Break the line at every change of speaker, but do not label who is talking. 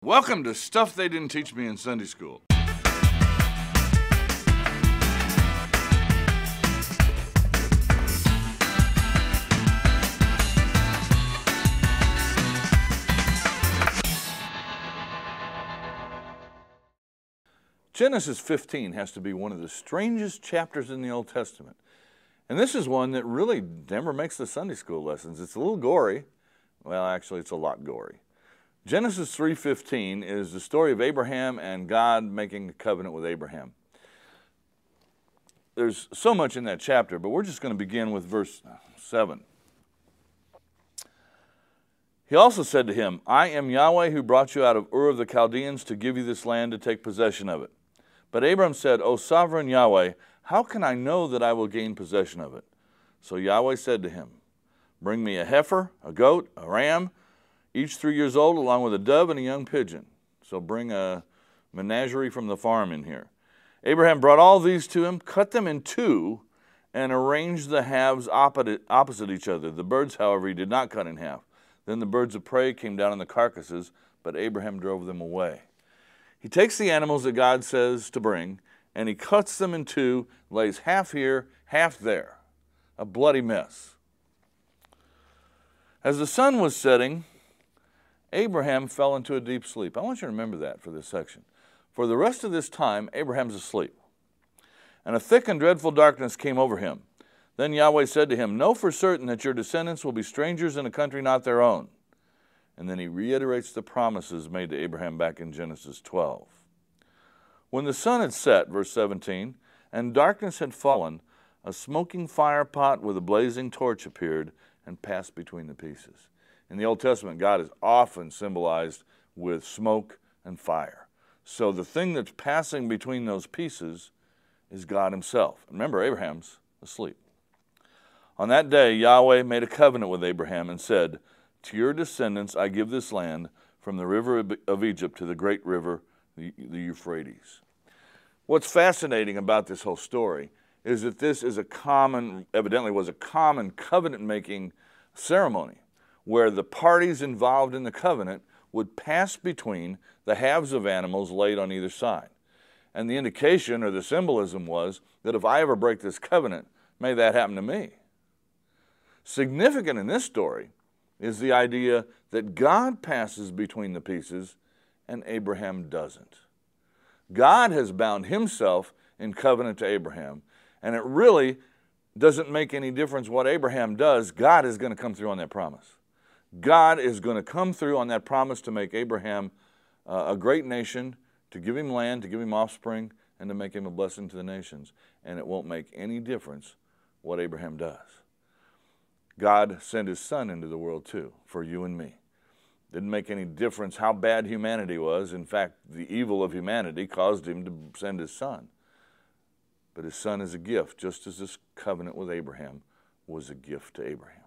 Welcome to Stuff They Didn't Teach Me in Sunday School. Genesis 15 has to be one of the strangest chapters in the Old Testament. And this is one that really never makes the Sunday school lessons. It's a little gory. Well, actually, it's a lot gory. Genesis 3:15 is the story of Abraham and God making a covenant with Abraham. There's so much in that chapter, but we're just going to begin with verse 7. He also said to him, I am Yahweh who brought you out of Ur of the Chaldeans to give you this land to take possession of it. But Abram said, O sovereign Yahweh, how can I know that I will gain possession of it? So Yahweh said to him, Bring me a heifer, a goat, a ram, each 3 years old, along with a dove and a young pigeon. So bring a menagerie from the farm in here. Abraham brought all these to him, cut them in two, and arranged the halves opposite each other. The birds, however, he did not cut in half. Then the birds of prey came down on the carcasses, but Abraham drove them away. He takes the animals that God says to bring, and he cuts them in two, lays half here, half there. A bloody mess. As the sun was setting, Abraham fell into a deep sleep. I want you to remember that for this section. For the rest of this time, Abraham's asleep. And a thick and dreadful darkness came over him. Then Yahweh said to him, Know for certain that your descendants will be strangers in a country not their own. And then he reiterates the promises made to Abraham back in Genesis 12. When the sun had set, verse 17, and darkness had fallen, a smoking fire pot with a blazing torch appeared and passed between the pieces. In the Old Testament, God is often symbolized with smoke and fire. So the thing that's passing between those pieces is God himself. Remember, Abraham's asleep. On that day, Yahweh made a covenant with Abraham and said, To your descendants I give this land, from the river of Egypt to the great river, the Euphrates. What's fascinating about this whole story is that this is evidently was a common covenant-making ceremony, where the parties involved in the covenant would pass between the halves of animals laid on either side. And the indication or the symbolism was that if I ever break this covenant, may that happen to me. Significant in this story is the idea that God passes between the pieces and Abraham doesn't. God has bound himself in covenant to Abraham, and it really doesn't make any difference what Abraham does. God is going to come through on that promise. God is going to come through on that promise to make Abraham a great nation, to give him land, to give him offspring, and to make him a blessing to the nations. And it won't make any difference what Abraham does. God sent his son into the world too, for you and me. Didn't make any difference how bad humanity was. In fact, the evil of humanity caused him to send his son. But his son is a gift, just as this covenant with Abraham was a gift to Abraham.